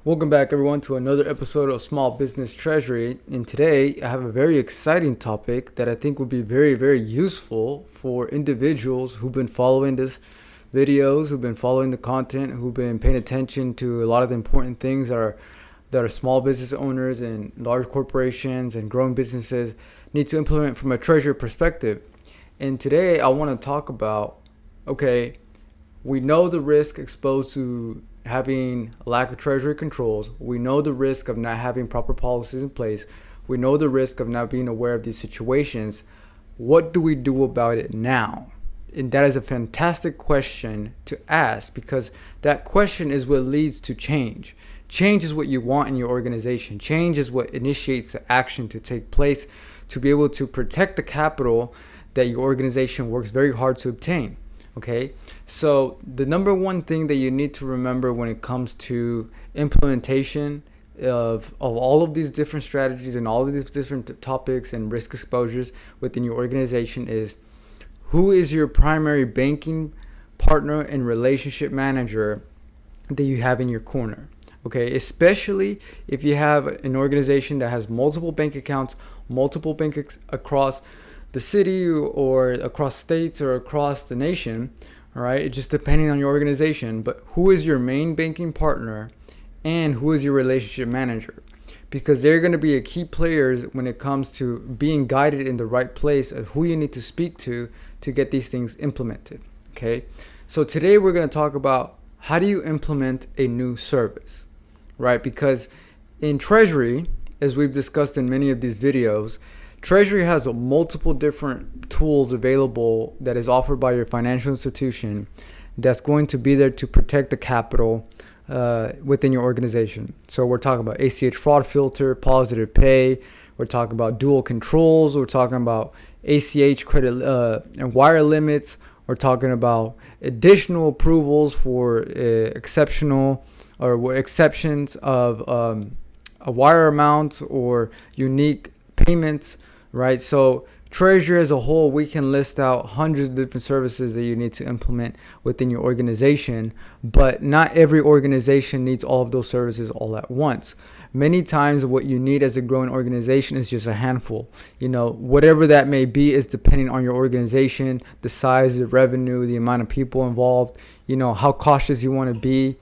Welcome back, everyone, to another episode of Small Business Treasury. And today I have a very exciting topic that I think would be very, very useful for individuals who've been following this videos, who've been following the content, who've been paying attention to a lot of the important things that are small business owners and large corporations and growing businesses need to implement from a treasury perspective. And today I want to talk about, okay, we know the risk exposed to having a lack of treasury controls. We know the risk of not having proper policies in place. We know the risk of not being aware of these situations. What do we do about it now? And that is a fantastic question to ask, because that question is what leads to change. Change is what you want in your organization. Change is what initiates the action to take place to be able to protect the capital that your organization works very hard to obtain. Okay, so the number one thing that you need to remember when it comes to implementation of all of these different strategies and all of these different topics and risk exposures within your organization is, who is your primary banking partner and relationship manager that you have in your corner? Okay, especially if you have an organization that has multiple bank accounts, multiple banks across the city or across states or across the nation. All right, it's just depending on your organization. But who is your main banking partner and who is your relationship manager? Because they're going to be a key players when it comes to being guided in the right place of who you need to speak to get these things implemented. Okay, so today we're going to talk about how do you implement a new service, right? Because in Treasury, as we've discussed in many of these videos, Treasury has multiple different tools available that is offered by your financial institution that's going to be there to protect the capital within your organization. So we're talking about ACH fraud filter, positive pay. We're talking about dual controls. We're talking about ACH credit and wire limits. We're talking about additional approvals for exceptional or exceptions of a wire amount or unique payments, right? So Treasury as a whole, we can list out hundreds of different services that you need to implement within your organization, but not every organization needs all of those services all at once. Many times what you need as a growing organization is just a handful. Whatever that may be is depending on your organization, the size, the revenue, the amount of people involved, how cautious you want to be,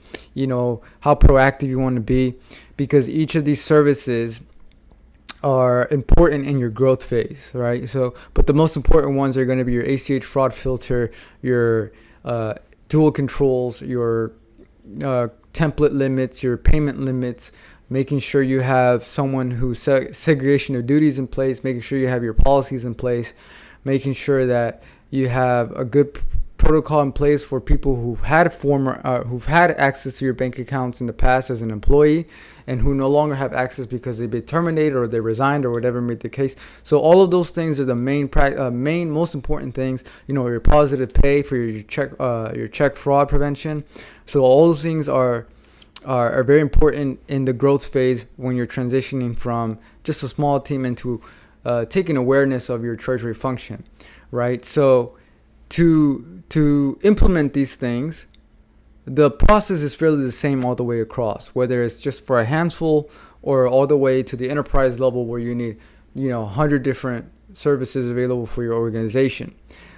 how proactive you want to be, because each of these services are important in your growth phase, right? So, but the most important ones are going to be your ACH fraud filter, your dual controls, your template limits, your payment limits, making sure you have someone who segregation of duties in place, making sure you have your policies in place, making sure that you have a good protocol in place for people who've had access to your bank accounts in the past as an employee and who no longer have access because they've been terminated or they resigned or whatever may be the case. So all of those things are the main most important things. Your positive pay for your check fraud prevention. So all those things are very important in the growth phase when you're transitioning from just a small team into taking awareness of your treasury function, right? So to implement these things, the process is fairly the same all the way across, whether it's just for a handful or all the way to the enterprise level where you need 100 different services available for your organization.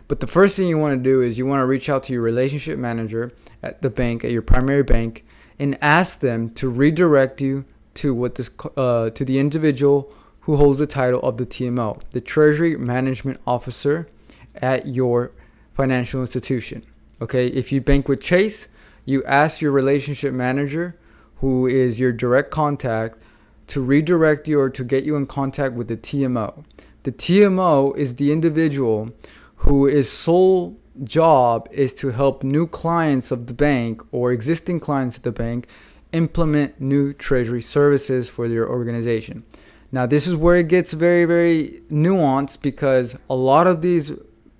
But the first thing you want to do is you want to reach out to your relationship manager at the bank, at your primary bank, and ask them to redirect you to to the individual who holds the title of the TMO, the Treasury Management Officer at your financial institution. Okay, if you bank with Chase, you ask your relationship manager, who is your direct contact, to redirect you or to get you in contact with the TMO. The TMO is the individual whose sole job is to help new clients of the bank or existing clients of the bank implement new treasury services for your organization. Now, this is where it gets very, very nuanced, because a lot of these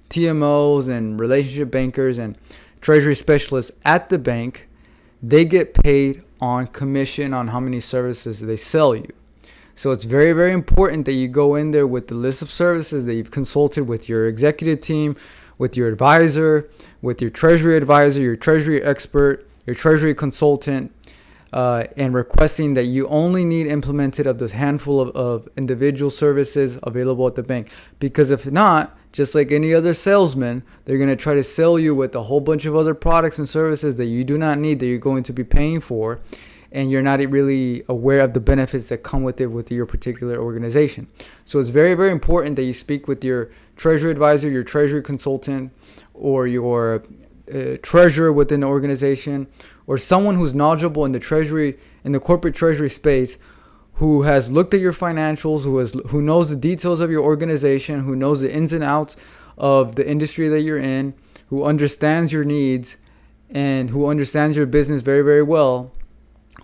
TMOs and relationship bankers and treasury specialists at the bank, they get paid on commission on how many services they sell you. So it's very, very important that you go in there with the list of services that you've consulted with your executive team, with your advisor, with your treasury advisor, your treasury expert, your treasury consultant, and requesting that you only need implemented of this handful of individual services available at the bank. Because if not, just like any other salesman, they're going to try to sell you with a whole bunch of other products and services that you do not need, that you're going to be paying for, and you're not really aware of the benefits that come with it with your particular organization. So it's very, very important that you speak with your treasury advisor, your treasury consultant, or your treasurer within the organization, or someone who's knowledgeable in the treasury, in the corporate treasury space, who has looked at your financials, who knows the details of your organization, who knows the ins and outs of the industry that you're in, who understands your needs, and who understands your business very, very well,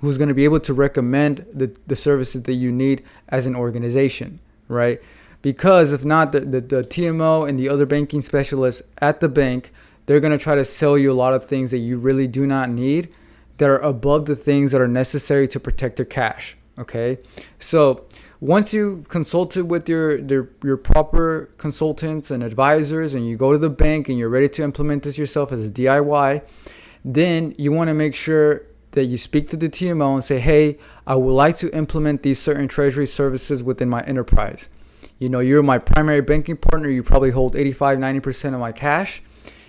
who's going to be able to recommend the services that you need as an organization, right? Because if not, the TMO and the other banking specialists at the bank, they're going to try to sell you a lot of things that you really do not need, that are above the things that are necessary to protect your cash, okay? So once you consulted with your proper consultants and advisors, and you go to the bank and you're ready to implement this yourself as a DIY, then you want to make sure that you speak to the TMO and say, hey, I would like to implement these certain treasury services within my enterprise. You know, you're my primary banking partner. You probably hold 85-90% of my cash.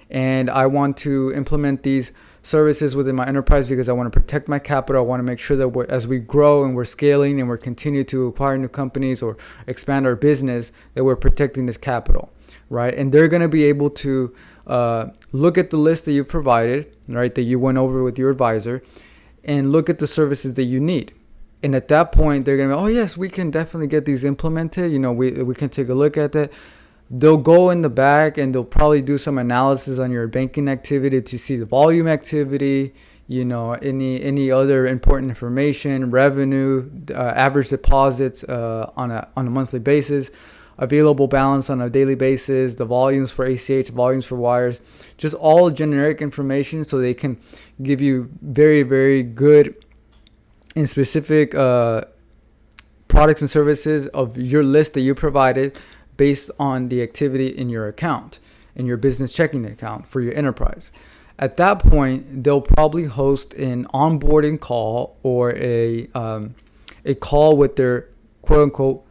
And I want to implement these services within my enterprise because I want to protect my capital. I want to make sure that as we grow and we're scaling and we're continue to acquire new companies or expand our business, that we're protecting this capital, right? And they're going to be able to look at the list that you provided, right, that you went over with your advisor, and look at the services that you need. And at that point, they're going to be, oh, yes, we can definitely get these implemented. You know, we can take a look at that. They'll go in the back and they'll probably do some analysis on your banking activity to see the volume activity, you know, any other important information, revenue, average deposits on a monthly basis, available balance on a daily basis, the volumes for ACH, volumes for wires, just all generic information, so they can give you very, very good and specific products and services of your list that you provided based on the activity in your account, in your business checking account for your enterprise. At that point, they'll probably host an onboarding call or a call with their quote unquote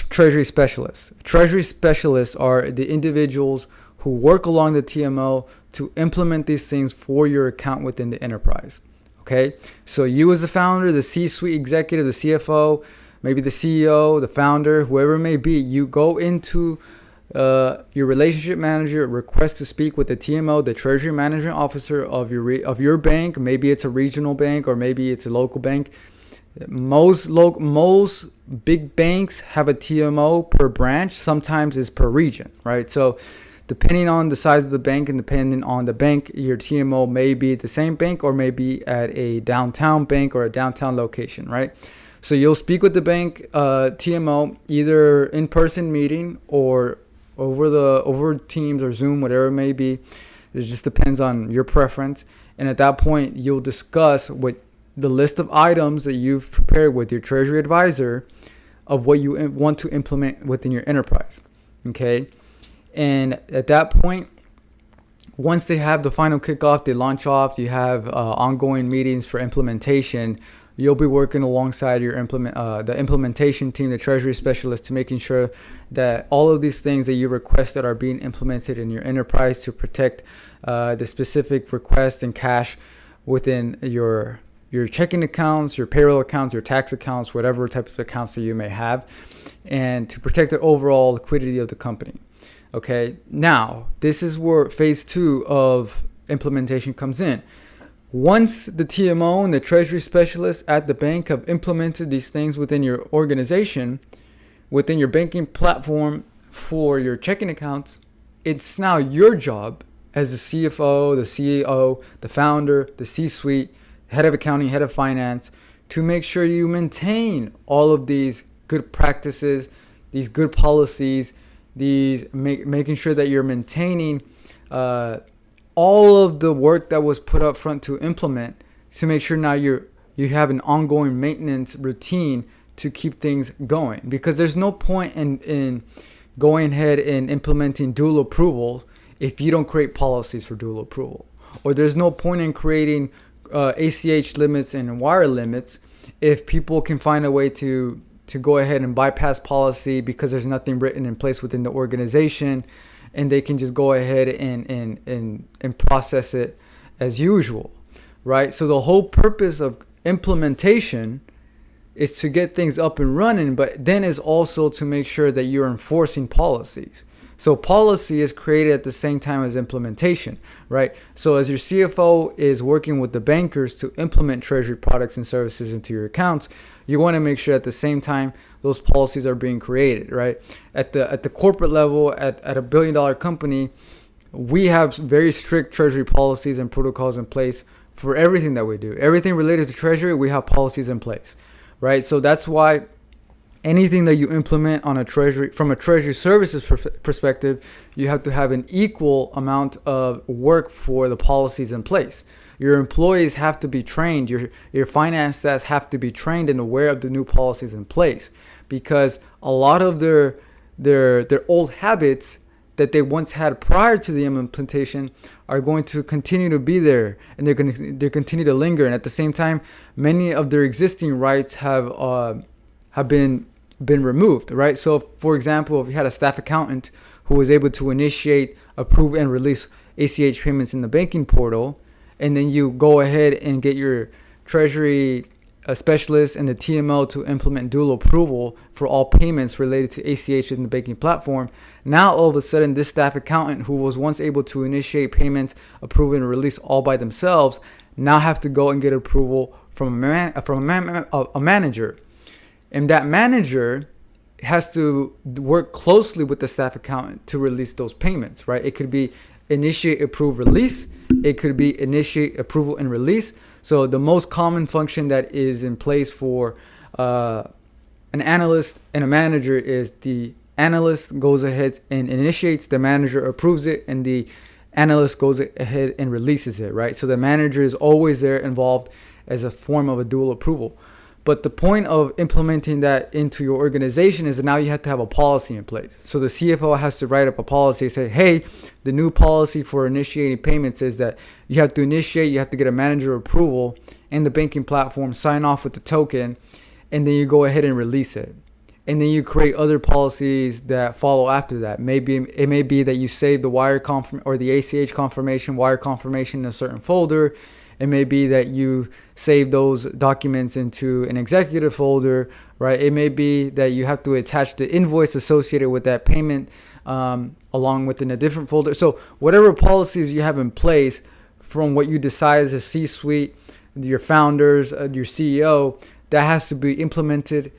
treasury specialists. Treasury specialists are the individuals who work along the TMO to implement these things for your account within the enterprise. Okay, so you as the founder, the C-suite executive, the CFO, maybe the CEO, the founder, whoever it may be, you go into your relationship manager, request to speak with the TMO, the treasury management officer of your bank. Maybe it's a regional bank or maybe it's a local bank. Most big banks have a TMO per branch. Sometimes it's per region, right? So depending on the size of the bank and depending on the bank, your TMO may be at the same bank or maybe at a downtown bank or a downtown location, right? So you'll speak with the bank TMO either in-person meeting or over Teams or Zoom, whatever it may be. It just depends on your preference. And at that point, you'll discuss what the list of items that you've prepared with your treasury advisor of what you want to implement within your enterprise. Okay. And at that point, once they have the final kickoff, they launch off, you have ongoing meetings for implementation. You'll be working alongside your the implementation team, the treasury specialist, to making sure that all of these things that you requested are being implemented in your enterprise to protect the specific request and cash within your checking accounts, your payroll accounts, your tax accounts, whatever type of accounts that you may have, and to protect the overall liquidity of the company. Okay, now this is where phase 2 of implementation comes in. Once the TMO and the treasury specialists at the bank have implemented these things within your organization, within your banking platform for your checking accounts, it's now your job as the CFO, the CEO, the founder, the C-suite, head of accounting, head of finance, to make sure you maintain all of these good practices, these good policies, making sure that you're maintaining all of the work that was put up front to implement, to make sure now you have an ongoing maintenance routine to keep things going. Because there's no point in going ahead and implementing dual approval if you don't create policies for dual approval. Or there's no point in creating ACH limits and wire limits, if people can find a way to go ahead and bypass policy because there's nothing written in place within the organization, and they can just go ahead and process it as usual, right? So the whole purpose of implementation is to get things up and running, but then is also to make sure that you're enforcing policies. So policy is created at the same time as implementation, right? So as your CFO is working with the bankers to implement Treasury products and services into your accounts, you want to make sure at the same time those policies are being created, right? At the corporate level, at a $1 billion company, we have very strict Treasury policies and protocols in place for everything that we do. Everything related to Treasury, we have policies in place, right? So that's why anything that you implement on from a Treasury services perspective, you have to have an equal amount of work for the policies in place. Your employees have to be trained. Your finance staff have to be trained and aware of the new policies in place, because a lot of their old habits that they once had prior to the implementation are going to continue to be there, and they continue to linger. And at the same time, many of their existing rights have been removed, right? So for example, if you had a staff accountant who was able to initiate, approve, and release ACH payments in the banking portal, and then you go ahead and get your Treasury specialist and the TMO to implement dual approval for all payments related to ACH in the banking platform, now all of a sudden this staff accountant who was once able to initiate payments, approve, and release all by themselves now have to go and get approval from a manager. And that manager has to work closely with the staff accountant to release those payments, right? It could be initiate, approve, release. It could be initiate, approval, and release. So the most common function that is in place for an analyst and a manager is the analyst goes ahead and initiates, the manager approves it, and the analyst goes ahead and releases it, right? So the manager is always there involved as a form of a dual approval. But the point of implementing that into your organization is that now you have to have a policy in place. So the CFO has to write up a policy and say, hey, the new policy for initiating payments is that you have to initiate, you have to get a manager approval in the banking platform, sign off with the token, and then you go ahead and release it. And then you create other policies that follow after that. It may be that you save the wire or the ACH confirmation, wire confirmation in a certain folder. It may be that you save those documents into an executive folder, right? It may be that you have to attach the invoice associated with that payment along within a different folder. So whatever policies you have in place from what you decide as a C-suite, your founders, your CEO, that has to be implemented,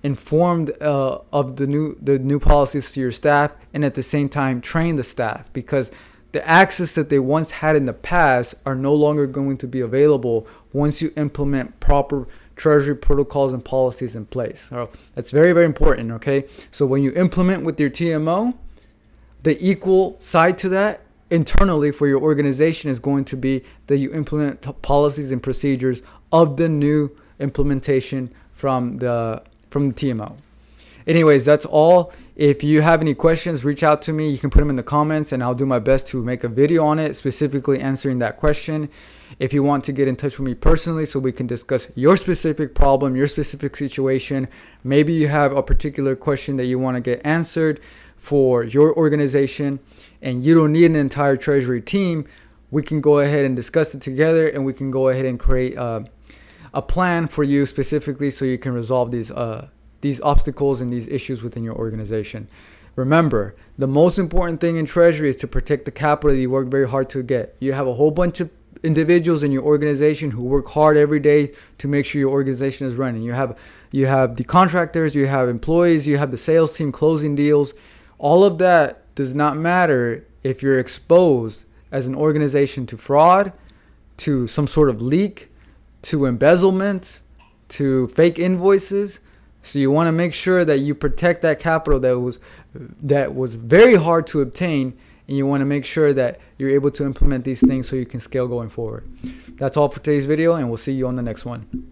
informed of the new policies to your staff, and at the same time train the staff, because the access that they once had in the past are no longer going to be available once you implement proper Treasury protocols and policies in place. So that's very, very important, okay? So when you implement with your TMO, the equal side to that internally for your organization is going to be that you implement policies and procedures of the new implementation from the TMO. Anyways, that's all. If you have any questions, reach out to me. You can put them in the comments and I'll do my best to make a video on it, specifically answering that question. If you want to get in touch with me personally so we can discuss your specific problem, your specific situation, maybe you have a particular question that you want to get answered for your organization and you don't need an entire Treasury team, we can go ahead and discuss it together, and we can go ahead and create a plan for you specifically so you can resolve these obstacles and these issues within your organization. Remember, the most important thing in Treasury is to protect the capital that you work very hard to get. You have a whole bunch of individuals in your organization who work hard every day to make sure your organization is running. You have the contractors, you have employees, you have the sales team closing deals. All of that does not matter if you're exposed as an organization to fraud, to some sort of leak, to embezzlement, to fake invoices. So you want to make sure that you protect that capital that was very hard to obtain, and you want to make sure that you're able to implement these things so you can scale going forward. That's all for today's video, and we'll see you on the next one.